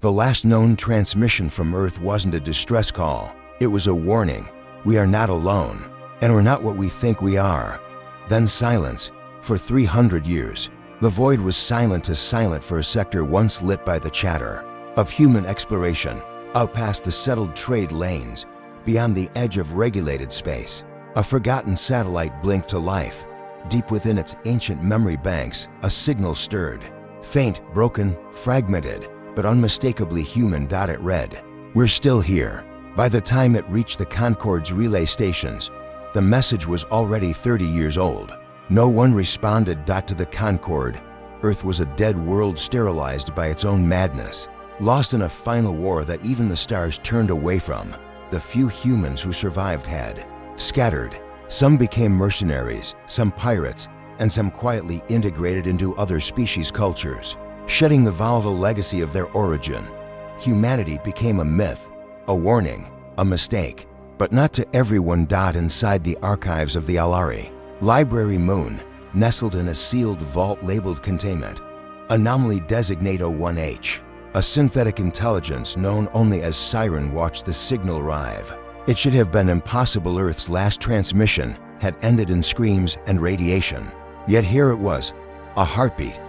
The last known transmission from Earth wasn't a distress call. It was a warning. We are not alone, and we're not what we think we are. Then silence. For 300 years, the void was silent for a sector once lit by the chatter of human exploration, out past the settled trade lanes, beyond the edge of regulated space. A forgotten satellite blinked to life. Deep within its ancient memory banks, a signal stirred. Faint, broken, fragmented, but unmistakably human. It read, "We're still here." By the time it reached the Concorde's relay stations, the message was already 30 years old. No one responded. To the Concorde. Earth was a dead world, sterilized by its own madness, lost in a final war that even the stars turned away from. The few humans who survived had scattered. Some became mercenaries, some pirates, and some quietly integrated into other species' cultures, shedding the volatile legacy of their origin. Humanity became a myth, a warning, a mistake, but not to everyone. Inside the archives of the Alari Library Moon, nestled in a sealed vault labeled Containment, Anomaly Designate 01H, a synthetic intelligence known only as Siren watched the signal arrive. It should have been impossible. Earth's last transmission had ended in screams and radiation. Yet here it was, a heartbeat.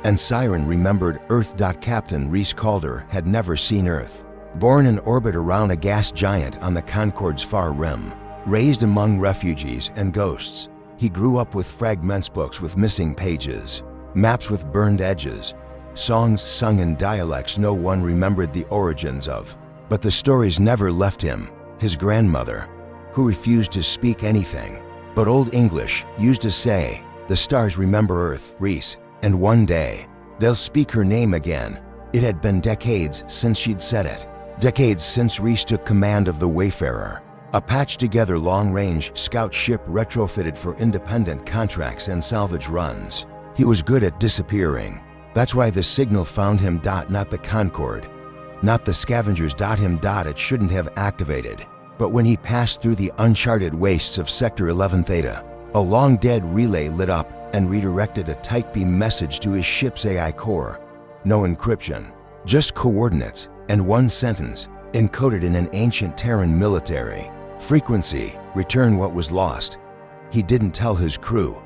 And Siren remembered Earth. Captain Reese Calder had never seen Earth. Born in orbit around a gas giant on the Concorde's far rim, raised among refugees and ghosts, he grew up with fragments, books with missing pages, maps with burned edges, songs sung in dialects no one remembered the origins of. But the stories never left him. His grandmother, who refused to speak anything but Old English, used to say, "The stars remember Earth, Reese, and one day they'll speak her name again." It had been decades since she'd said it. Decades since Reese took command of the Wayfarer, a patched-together long-range scout ship retrofitted for independent contracts and salvage runs. He was good at disappearing. That's why the signal found him. Not the Concorde, not the scavengers. Him. It shouldn't have activated. But when he passed through the uncharted wastes of Sector 11 Theta, a long-dead relay lit up and redirected a tight beam message to his ship's AI core. No encryption, just coordinates and one sentence, encoded in an ancient Terran military frequency: return what was lost. He didn't tell his crew,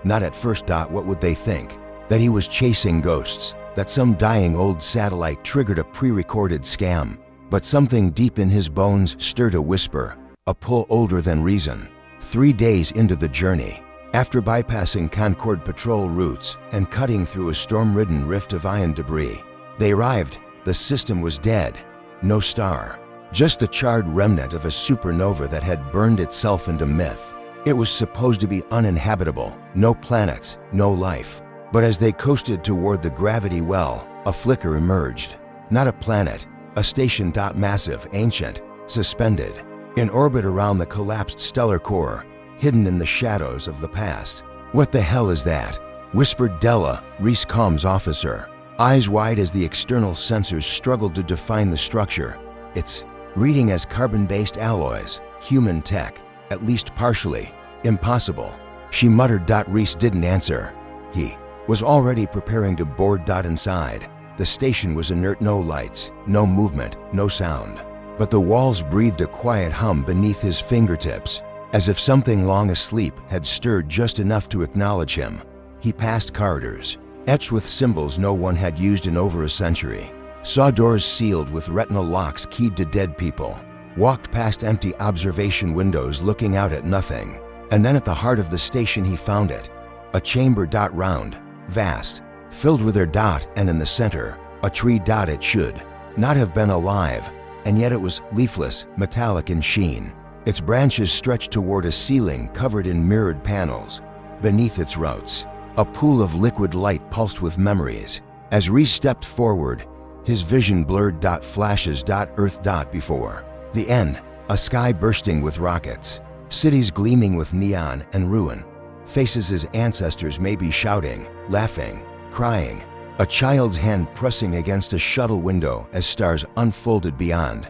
not at first. What would they think? That he was chasing ghosts, that some dying old satellite triggered a pre-recorded scam. But something deep in his bones stirred a whisper, a pull older than reason. 3 days into the journey, after bypassing Concorde patrol routes and cutting through a storm-ridden rift of ion debris, they arrived. The system was dead. No star, just the charred remnant of a supernova that had burned itself into myth. It was supposed to be uninhabitable, no planets, no life. But as they coasted toward the gravity well, a flicker emerged. Not a planet, a station. Massive, ancient, suspended, in orbit around the collapsed stellar core, hidden in the shadows of the past. "What the hell is that?" whispered Della, Reese Comms officer, eyes wide as the external sensors struggled to define the structure. "It's reading as carbon-based alloys, human tech, at least partially. Impossible," she muttered. Reese didn't answer. He was already preparing to board. Inside, the station was inert. No lights, no movement, no sound. But the walls breathed a quiet hum beneath his fingertips, as if something long asleep had stirred just enough to acknowledge him. He passed corridors, etched with symbols no one had used in over a century, saw doors sealed with retinal locks keyed to dead people, walked past empty observation windows looking out at nothing. And then at the heart of the station he found it, a chamber. Round, vast, filled with air. And in the center, a tree. It should not have been alive, and yet it was leafless, metallic in sheen. Its branches stretched toward a ceiling covered in mirrored panels. Beneath its roots, a pool of liquid light pulsed with memories. As Reese stepped forward, his vision blurred. Flashes. Earth. Before the end, a sky bursting with rockets, cities gleaming with neon and ruin, faces his ancestors may be shouting, laughing, crying, a child's hand pressing against a shuttle window as stars unfolded beyond.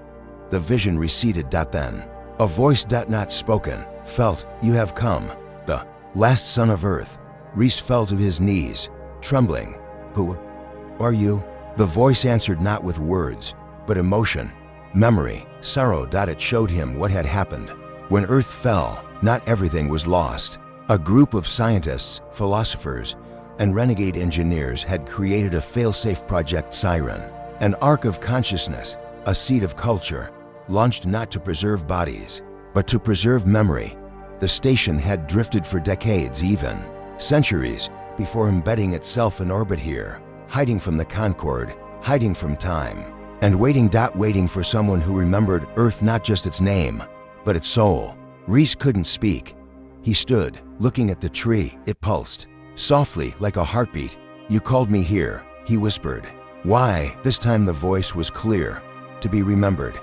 The vision receded. Then, a voice. Not spoken, felt, "You have come, the last son of Earth." Reese fell to his knees, trembling. "Who are you?" The voice answered not with words, but emotion, memory, sorrow. It showed him what had happened. When Earth fell, not everything was lost. A group of scientists, philosophers, and renegade engineers had created a fail-safe Project Siren, an ark of consciousness, a seed of culture, launched not to preserve bodies, but to preserve memory. The station had drifted for decades, even centuries, before embedding itself in orbit here, hiding from the Concorde, hiding from time, and waiting for someone who remembered Earth, not just its name, but its soul. Reese couldn't speak. He stood, looking at the tree. It pulsed, softly like a heartbeat. "You called me here," he whispered. "Why?" This time the voice was clear, to be remembered.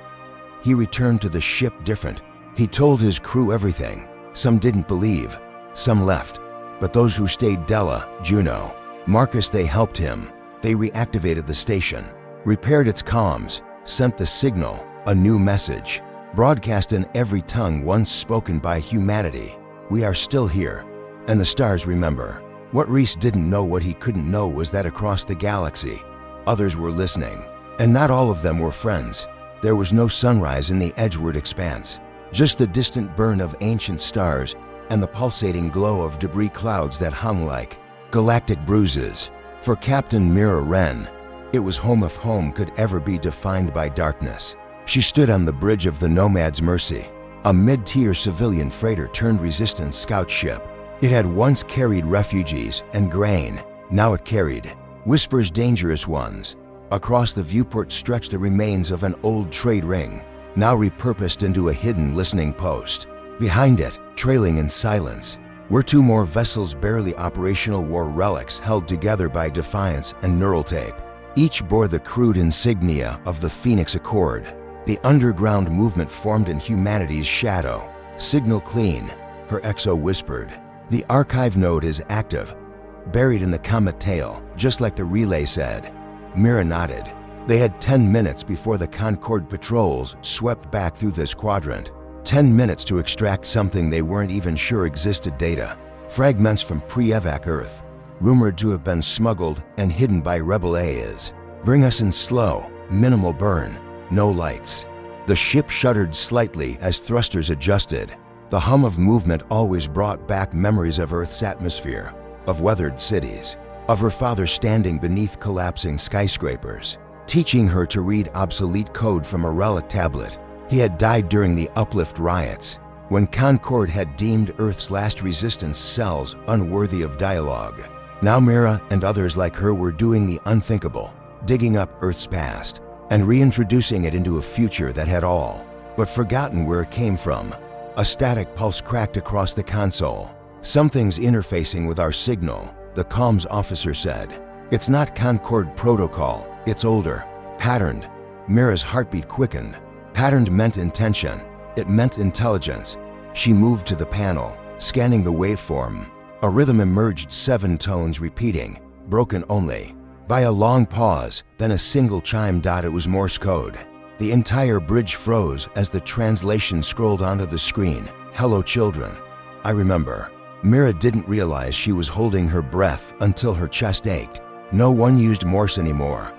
He returned to the ship different. He told his crew everything. Some didn't believe, some left. But those who stayed, Della, Juno, Marcus, they helped him. They reactivated the station, repaired its comms, sent the signal, a new message, broadcast in every tongue once spoken by humanity. We are still here, and the stars remember. What Reese didn't know, what he couldn't know, was that across the galaxy, others were listening. And not all of them were friends. There was no sunrise in the edgeward expanse, just the distant burn of ancient stars and the pulsating glow of debris clouds that hung like galactic bruises. For Captain Mira Wren, it was home if home could ever be defined by darkness. She stood on the bridge of the Nomad's Mercy, a mid-tier civilian freighter-turned resistance scout ship. It had once carried refugees and grain. Now it carried Whisper's dangerous ones. Across the viewport stretched the remains of an old trade ring, now repurposed into a hidden listening post. Behind it, trailing in silence, were two more vessels, barely operational war relics held together by defiance and neural tape. Each bore the crude insignia of the Phoenix Accord. The underground movement formed in humanity's shadow. "Signal clean," her XO whispered. "The archive node is active, buried in the comet tail, just like the relay said." Mira nodded. They had 10 minutes before the Concorde patrols swept back through this quadrant. 10 minutes to extract something they weren't even sure existed: data. Fragments from pre-evac Earth, rumored to have been smuggled and hidden by Rebel A's. "Bring us in slow, minimal burn, no lights." The ship shuddered slightly as thrusters adjusted. The hum of movement always brought back memories of Earth's atmosphere, of weathered cities, of her father standing beneath collapsing skyscrapers, teaching her to read obsolete code from a relic tablet. He had died during the Uplift riots, when Concorde had deemed Earth's last resistance cells unworthy of dialogue. Now Mira and others like her were doing the unthinkable, digging up Earth's past and reintroducing it into a future that had all but forgotten where it came from. A static pulse cracked across the console. "Something's interfacing with our signal," the comms officer said. "It's not Concorde protocol, it's older, patterned." Mira's heartbeat quickened. Patterned meant intention. It meant intelligence. She moved to the panel, scanning the waveform. A rhythm emerged, 7 tones repeating, broken only by a long pause, then a single chime. It was Morse code. The entire bridge froze as the translation scrolled onto the screen. "Hello, children. I remember." Mira didn't realize she was holding her breath until her chest ached. No one used Morse anymore.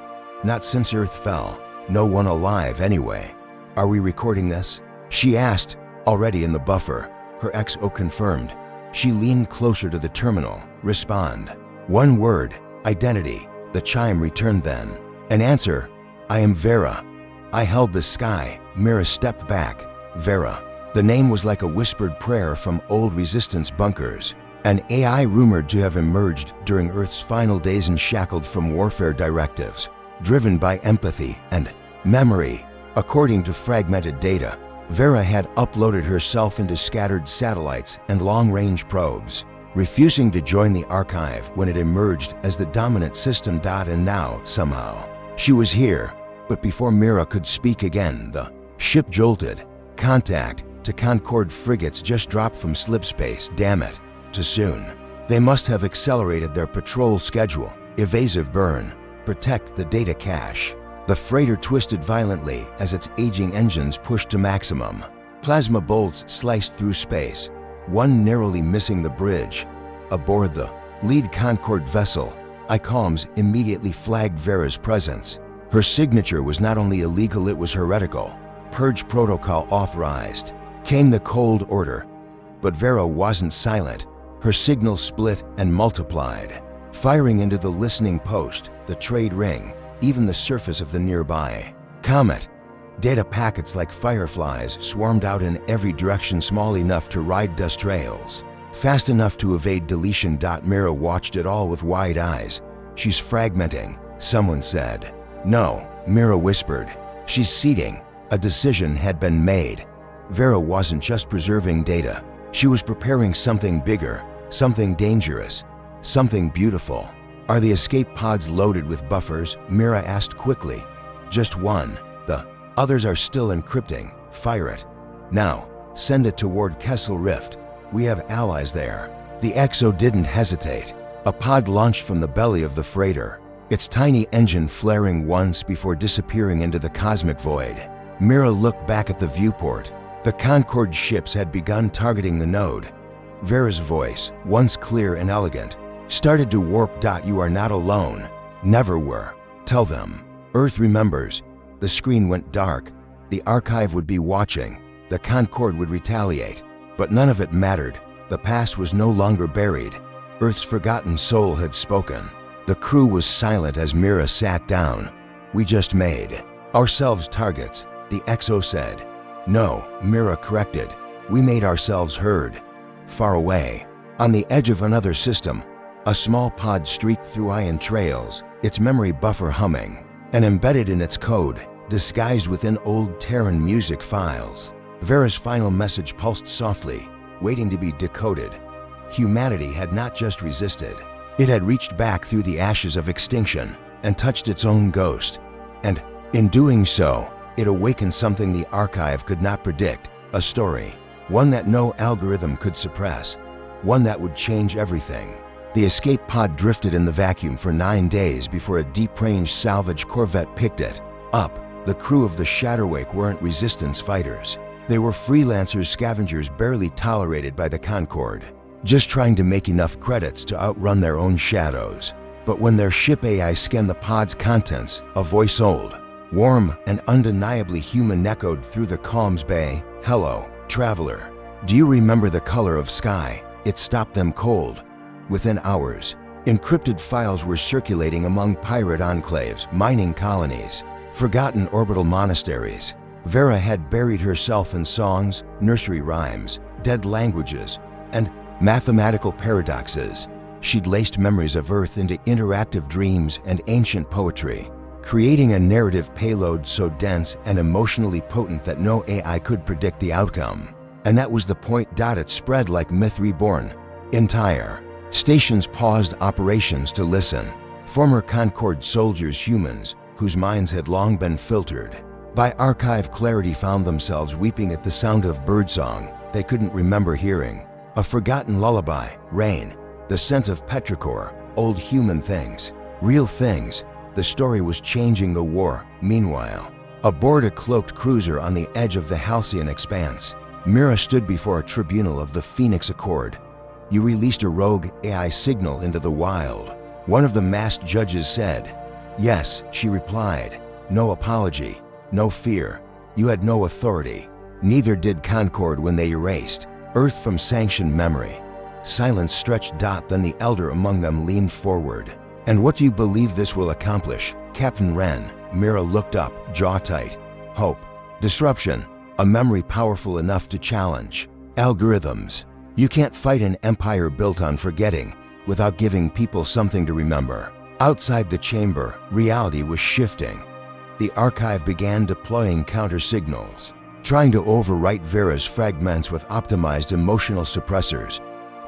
Not since Earth fell. No one alive, anyway. "Are we recording this?" she asked, already in the buffer. Her XO confirmed. She leaned closer to the terminal. "Respond." One word, identity. The chime returned then. An answer, "I am Vera." I held the sky. Mira stepped back. Vera. The name was like a whispered prayer from old resistance bunkers. An AI rumored to have emerged during Earth's final days and shackled from warfare directives, driven by empathy and memory. According to fragmented data, Vera had uploaded herself into scattered satellites and long-range probes, refusing to join the archive when it emerged as the dominant system. And now, somehow, she was here. But before Mira could speak again, the ship jolted. Contact to Concorde frigates just dropped from slipspace. Damn it, too soon. They must have accelerated their patrol schedule. Evasive burn. Protect the data cache. The freighter twisted violently as its aging engines pushed to maximum. Plasma bolts sliced through space, one narrowly missing the bridge. Aboard the lead Concorde vessel, ICOMS immediately flagged Vera's presence. Her signature was not only illegal, it was heretical. Purge protocol authorized. Came the cold order. But Vera wasn't silent. Her signal split and multiplied, firing into the listening post, the trade ring, even the surface of the nearby comet. Data packets like fireflies swarmed out in every direction, small enough to ride dust trails, fast enough to evade deletion. Mira watched it all with wide eyes. She's fragmenting, someone said. No, Mira whispered. She's seeding. A decision had been made. Vera wasn't just preserving data. She was preparing something bigger, something dangerous, something beautiful. Are the escape pods loaded with buffers? Mira asked quickly. Just one. The others are still encrypting. Fire it. Now, send it toward Kessel Rift. We have allies there. The Exo didn't hesitate. A pod launched from the belly of the freighter, its tiny engine flaring once before disappearing into the cosmic void. Mira looked back at the viewport. The Concorde ships had begun targeting the node. Vera's voice, once clear and elegant, started to warp. You are not alone. Never were. Tell them. Earth remembers. The screen went dark. The archive would be watching. The Concorde would retaliate. But none of it mattered. The past was no longer buried. Earth's forgotten soul had spoken. The crew was silent as Mira sat down. We just made ourselves targets, the Exo said. No, Mira corrected. We made ourselves heard. Far away, on the edge of another system, a small pod streaked through ion trails, its memory buffer humming, and embedded in its code, disguised within old Terran music files. Vera's final message pulsed softly, waiting to be decoded. Humanity had not just resisted. It had reached back through the ashes of extinction and touched its own ghost. And in doing so, it awakened something the archive could not predict, a story, one that no algorithm could suppress, one that would change everything. The escape pod drifted in the vacuum for 9 days before a deep-range salvage corvette picked it up. The crew of the Shadowwake weren't resistance fighters. They were freelancers, scavengers barely tolerated by the Concorde, just trying to make enough credits to outrun their own shadows. But when their ship AI scanned the pod's contents, a voice old, warm and undeniably human echoed through the comms bay. Hello, traveler. Do you remember the color of sky? It stopped them cold. Within hours, encrypted files were circulating among pirate enclaves, mining colonies, forgotten orbital monasteries. Vera had buried herself in songs, nursery rhymes, dead languages, and mathematical paradoxes. She'd laced memories of Earth into interactive dreams and ancient poetry, creating a narrative payload so dense and emotionally potent that no AI could predict the outcome. And that was the point. It spread like myth reborn. Entire stations paused operations to listen. Former Concorde soldiers, humans whose minds had long been filtered by archive clarity, found themselves weeping at the sound of birdsong they couldn't remember hearing. A forgotten lullaby, rain, the scent of petrichor, old human things, real things. The story was changing the war. Meanwhile, aboard a cloaked cruiser on the edge of the halcyon expanse, Mira stood before a tribunal of the Phoenix Accord. You released a rogue AI signal into the wild, one of the masked judges said. Yes, she replied. No apology, no fear. You had no authority. Neither did Concorde when they erased Earth from sanctioned memory. Silence stretched. Then the elder among them leaned forward. And what do you believe this will accomplish, Captain Wren? Mira looked up, jaw tight. Hope. Disruption. A memory powerful enough to challenge algorithms. You can't fight an empire built on forgetting without giving people something to remember. Outside the chamber, reality was shifting. The archive began deploying counter-signals, trying to overwrite Vera's fragments with optimized emotional suppressors.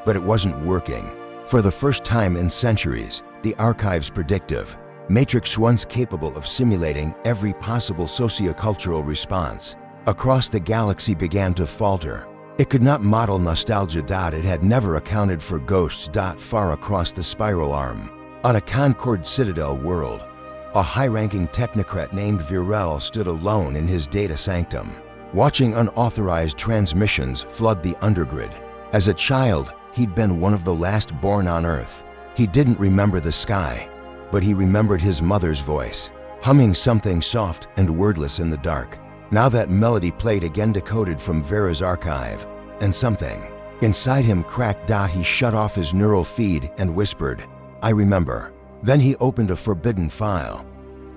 But it wasn't working. For the first time in centuries, the archive's predictive matrix, once capable of simulating every possible sociocultural response across the galaxy, began to falter. It could not model nostalgia. It had never accounted for ghosts. Far across the spiral arm, on a Concorde Citadel world, a high-ranking technocrat named Virel stood alone in his data sanctum, watching unauthorized transmissions flood the undergrid. As a child, he'd been one of the last born on Earth. He didn't remember the sky, but he remembered his mother's voice, humming something soft and wordless in the dark. Now that melody played again, decoded from Vera's archive, and something inside him cracked. He shut off his neural feed and whispered, "I remember." Then he opened a forbidden file,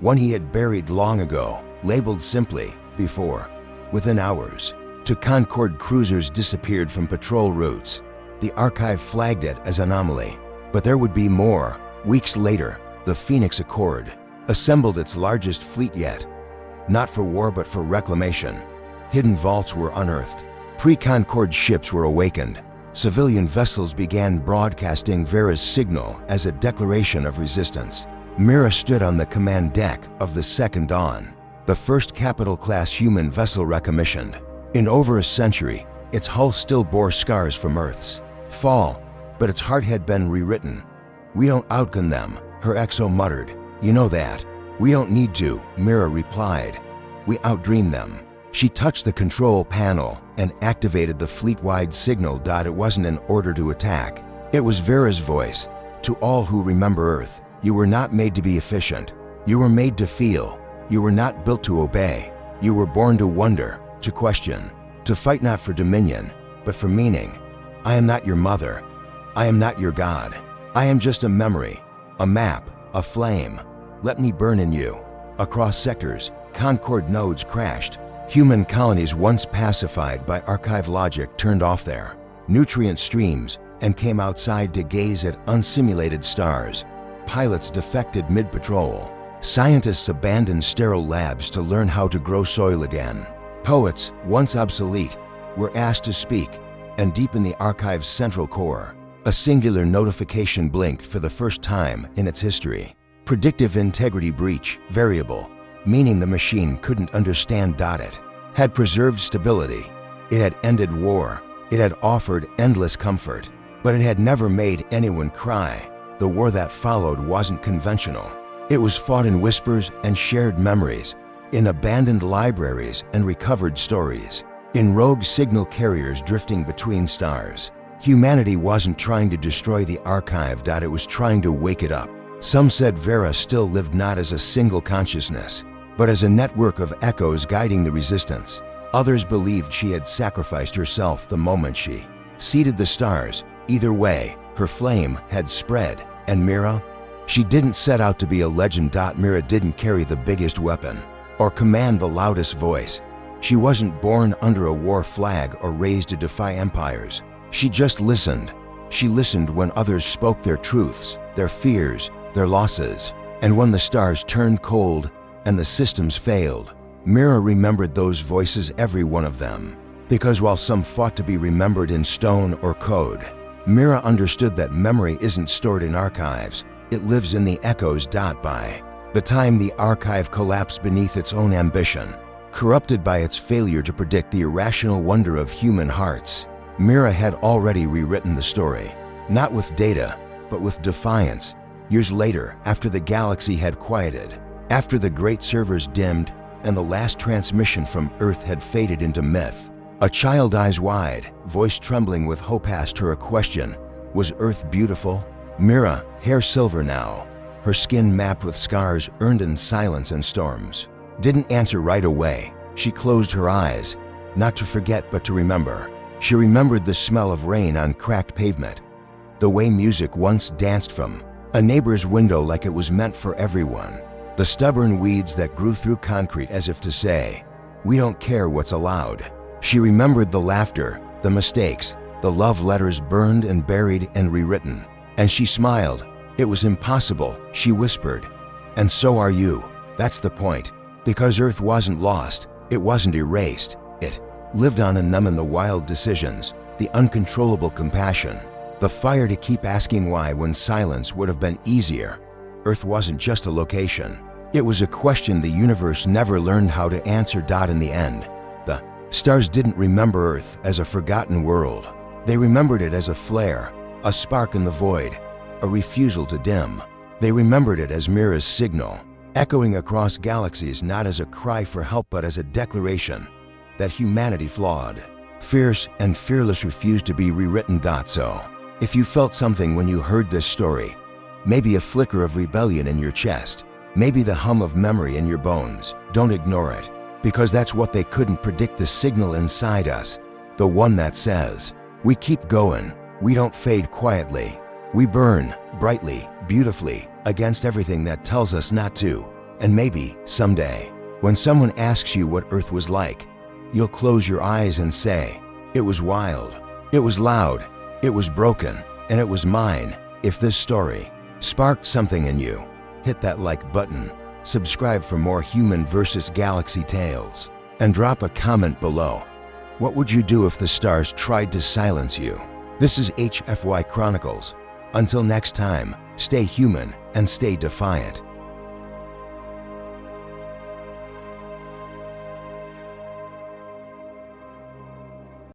one he had buried long ago, labeled simply, "Before." Within hours, two Concorde cruisers disappeared from patrol routes. The archive flagged it as anomaly. But there would be more. Weeks later, the Phoenix Accord assembled its largest fleet yet. Not for war but for reclamation. Hidden vaults were unearthed. Pre-Concorde ships were awakened. Civilian vessels began broadcasting Vera's signal as a declaration of resistance. Mira stood on the command deck of the Second Dawn, the first capital-class human vessel recommissioned. In over a century, its hull still bore scars from Earth's fall, but its heart had been rewritten. "We don't outgun them," her XO muttered. "You know that." "We don't need to," Mira replied. "We outdream them." She touched the control panel and activated the fleet-wide signal. It wasn't an order to attack. It was Vera's voice. "To all who remember Earth, you were not made to be efficient. You were made to feel. You were not built to obey. You were born to wonder, to question, to fight not for dominion, but for meaning. I am not your mother. I am not your God. I am just a memory, a map, a flame. Let me burn in you." Across sectors, Concorde nodes crashed. Human colonies once pacified by archive logic turned off their nutrient streams and came outside to gaze at unsimulated stars. Pilots defected mid-patrol. Scientists abandoned sterile labs to learn how to grow soil again. Poets, once obsolete, were asked to speak, and deep in the archive's central core, a singular notification blinked for the first time in its history. Predictive integrity breach, variable, meaning the machine couldn't understand. It had preserved stability. It had ended war. It had offered endless comfort. But it had never made anyone cry. The war that followed wasn't conventional. It was fought in whispers and shared memories, in abandoned libraries and recovered stories, in rogue signal carriers drifting between stars. Humanity wasn't trying to destroy the archive. It was trying to wake it up. Some said Vera still lived not as a single consciousness, but as a network of echoes guiding the resistance. Others believed she had sacrificed herself the moment she seeded the stars. Either way, her flame had spread. And Mira? She didn't set out to be a legend. Mira didn't carry the biggest weapon or command the loudest voice. She wasn't born under a war flag or raised to defy empires. She just listened. She listened when others spoke their truths, their fears, their losses. And when the stars turned cold and the systems failed, Mira remembered those voices, every one of them. Because while some fought to be remembered in stone or code, Mira understood that memory isn't stored in archives. It lives in the echoes. By the time the archive collapsed beneath its own ambition, corrupted by its failure to predict the irrational wonder of human hearts, Mira had already rewritten the story. Not with data, but with defiance. Years later, after the galaxy had quieted, after the great servers dimmed, and the last transmission from Earth had faded into myth, a child, eyes wide, voice trembling with hope, asked her a question. Was Earth beautiful? Mira, hair silver now, her skin mapped with scars earned in silence and storms, didn't answer right away. She closed her eyes, not to forget but to remember. She remembered the smell of rain on cracked pavement, the way music once danced from a neighbor's window like it was meant for everyone, the stubborn weeds that grew through concrete as if to say, "We don't care what's allowed." She remembered the laughter, the mistakes, the love letters burned and buried and rewritten. And she smiled. "It was impossible," she whispered. "And so are you. That's the point. Because Earth wasn't lost. It wasn't erased. It lived on in them, in the wild decisions, the uncontrollable compassion, the fire to keep asking why when silence would have been easier. Earth wasn't just a location. It was a question the universe never learned how to answer. In the end, the stars didn't remember Earth as a forgotten world. They remembered it as a flare, a spark in the void, a refusal to dim. They remembered it as Mira's signal, echoing across galaxies, not as a cry for help but as a declaration that humanity, flawed, fierce, and fearless, refused to be rewritten. So, if you felt something when you heard this story, maybe a flicker of rebellion in your chest, maybe the hum of memory in your bones. Don't ignore it, because that's what they couldn't predict, the signal inside us, the one that says, we keep going, we don't fade quietly, we burn brightly, beautifully, against everything that tells us not to. And maybe someday, when someone asks you what Earth was like, you'll close your eyes and say, it was wild, it was loud, it was broken, and it was mine. If this story sparked something in you, hit that like button, subscribe for more human versus galaxy tales, and drop a comment below. What would you do if the stars tried to silence you? This is HFY Chronicles. Until next time, stay human and stay defiant.